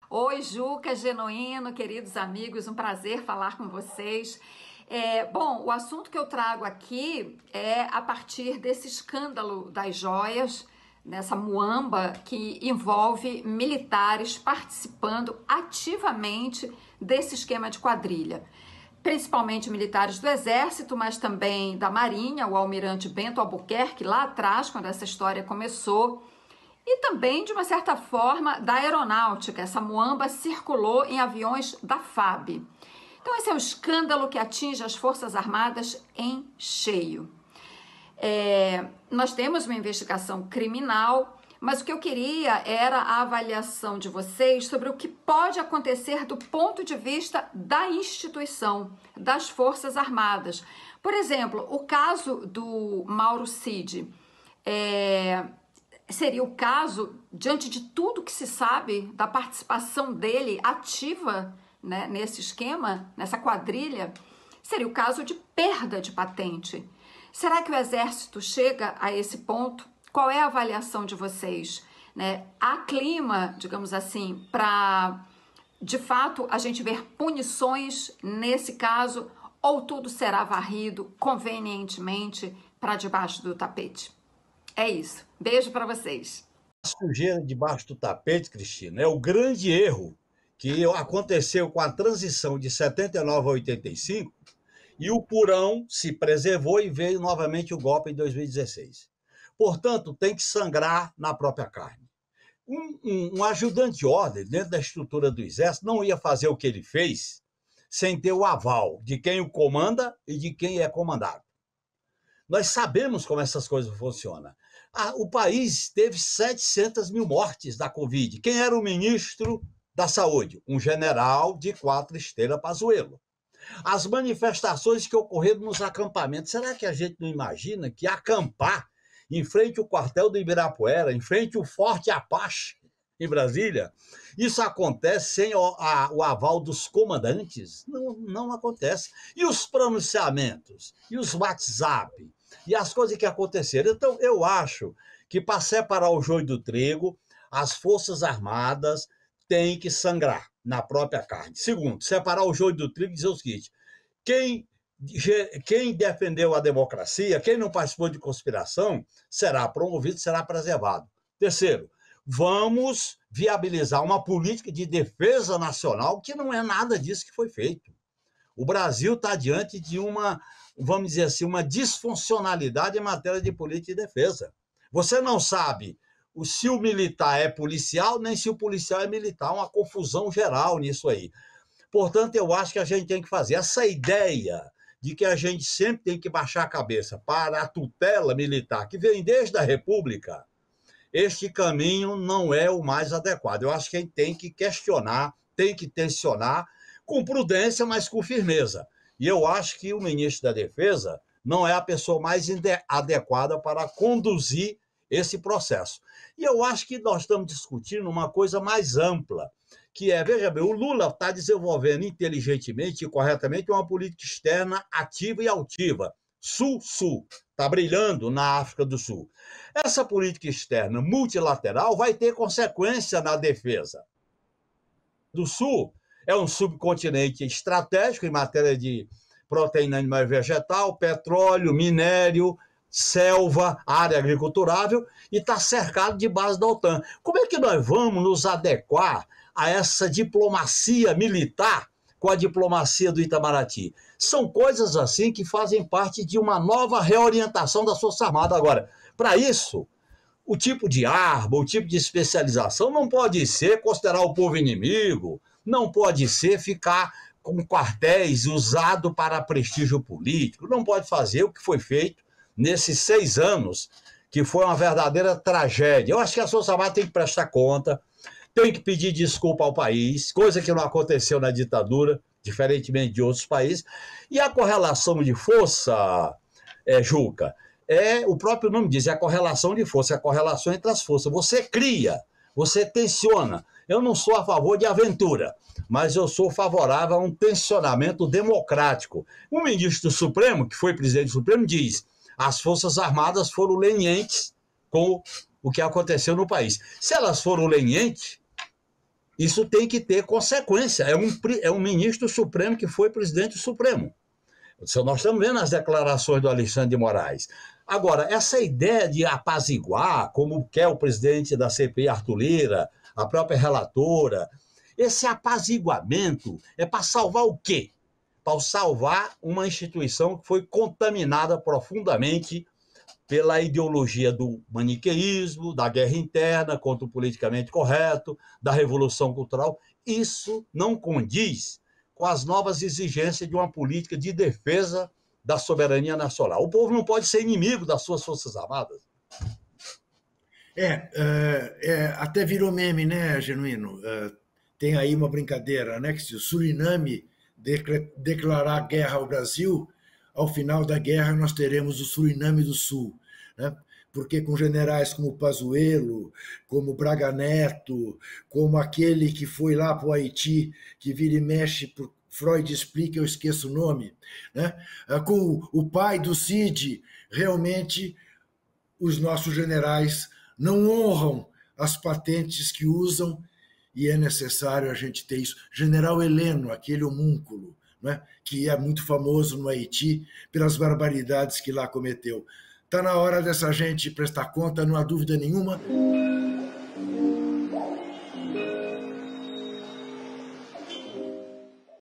Oi, Juca, Genuíno, queridos amigos, um prazer falar com vocês. Bom, o assunto que eu trago aqui é a partir desse escândalo das joias, nessa muamba que envolve militares participando ativamente desse esquema de quadrilha. Principalmente militares do Exército, mas também da Marinha, o almirante Bento Albuquerque, lá atrás, quando essa história começou, e também, de uma certa forma, da aeronáutica. Essa muamba circulou em aviões da FAB. Então, esse é um escândalo que atinge as Forças Armadas em cheio. Nós temos uma investigação criminal, mas o que eu queria era a avaliação de vocês sobre o que pode acontecer do ponto de vista da instituição, das Forças Armadas. Por exemplo, o caso do Mauro Cid. Seria o caso, diante de tudo que se sabe da participação dele ativa, né, nesse esquema, nessa quadrilha, seria o caso de perda de patente. Será que o Exército chega a esse ponto? Qual é a avaliação de vocês? Né? Há clima, digamos assim, para, de fato, a gente ver punições nesse caso, ou tudo será varrido convenientemente para debaixo do tapete? É isso. Beijo para vocês. Sujeira debaixo do tapete, Cristina, é o grande erro que aconteceu com a transição de 79 a 85 e o Purão se preservou e veio novamente o golpe em 2016. Portanto, tem que sangrar na própria carne. Um ajudante de ordem dentro da estrutura do Exército não ia fazer o que ele fez sem ter o aval de quem o comanda e de quem é comandado. Nós sabemos como essas coisas funcionam. O país teve 700 mil mortes da Covid. Quem era o ministro da Saúde? Um general de 4 estrelas, Pazuello. As manifestações que ocorreram nos acampamentos. Será que a gente não imagina que acampar em frente ao quartel do Ibirapuera, em frente ao Forte Apache, em Brasília, isso acontece sem o aval dos comandantes? Não, não acontece. E os pronunciamentos? E os WhatsApp? E as coisas que aconteceram? Então, eu acho que para separar o joio do trigo, as Forças Armadas têm que sangrar na própria carne. Segundo, separar o joio do trigo e dizer o seguinte: quem defendeu a democracia, quem não participou de conspiração, será promovido, será preservado. Terceiro, vamos viabilizar uma política de defesa nacional, que não é nada disso que foi feito. O Brasil está diante de uma, vamos dizer assim, uma disfuncionalidade em matéria de política de defesa. Você não sabe se o militar é policial, nem se o policial é militar, uma confusão geral nisso aí. Portanto, eu acho que a gente tem que fazer essa ideia de que a gente sempre tem que baixar a cabeça para a tutela militar, que vem desde a República. Este caminho não é o mais adequado. Eu acho que a gente tem que questionar, tem que tensionar, com prudência, mas com firmeza. E eu acho que o ministro da Defesa não é a pessoa mais adequada para conduzir esse processo. E eu acho que nós estamos discutindo uma coisa mais ampla, que é, veja bem, o Lula está desenvolvendo inteligentemente e corretamente uma política externa ativa e altiva. Sul-Sul, está brilhando na África do Sul. Essa política externa multilateral vai ter consequência na defesa. Do Sul é um subcontinente estratégico em matéria de proteína animal e vegetal, petróleo, minério, selva, área agriculturável, e está cercado de base da OTAN. Como é que nós vamos nos adequar a essa diplomacia militar com a diplomacia do Itamaraty? São coisas assim que fazem parte de uma nova reorientação das Forças Armadas. Agora, para isso, o tipo de arma, o tipo de especialização não pode ser considerar o povo inimigo, não pode ser ficar com quartéis usado para prestígio político, não pode fazer o que foi feito nesses 6 anos, que foi uma verdadeira tragédia. Eu acho que a Força Armada tem que prestar conta, tem que pedir desculpa ao país, coisa que não aconteceu na ditadura, diferentemente de outros países. E a correlação de força, Juca, o próprio nome diz, é a correlação de força, é a correlação entre as forças. Você cria, você tensiona. Eu não sou a favor de aventura, mas eu sou favorável a um tensionamento democrático. O ministro do Supremo, que foi presidente do Supremo, diz: as Forças Armadas foram lenientes com o que aconteceu no país. Se elas foram lenientes, Isso tem que ter consequência. É um ministro supremo que foi presidente supremo. Nós estamos vendo as declarações do Alexandre de Moraes. Agora, essa ideia de apaziguar, como quer o presidente da CPI, Arthur Lira, a própria relatora, esse apaziguamento é para salvar o quê? Para salvar uma instituição que foi contaminada profundamente pela ideologia do maniqueísmo, da guerra interna contra o politicamente correto, da revolução cultural. Isso não condiz com as novas exigências de uma política de defesa da soberania nacional. O povo não pode ser inimigo das suas Forças Armadas. Até virou meme, né, Genuíno? Tem aí uma brincadeira, né, que se o Suriname declarar guerra ao Brasil, ao final da guerra nós teremos o Suriname do Sul, né? Porque com generais como Pazuello, como Braga Neto, como aquele que foi lá para o Haiti, que vira e mexe, por Freud explica, eu esqueço o nome, né? Com o pai do Cid, realmente os nossos generais não honram as patentes que usam e é necessário a gente ter isso. General Heleno, aquele homúnculo, né, que é muito famoso no Haiti pelas barbaridades que lá cometeu. Está na hora dessa gente prestar conta, não há dúvida nenhuma.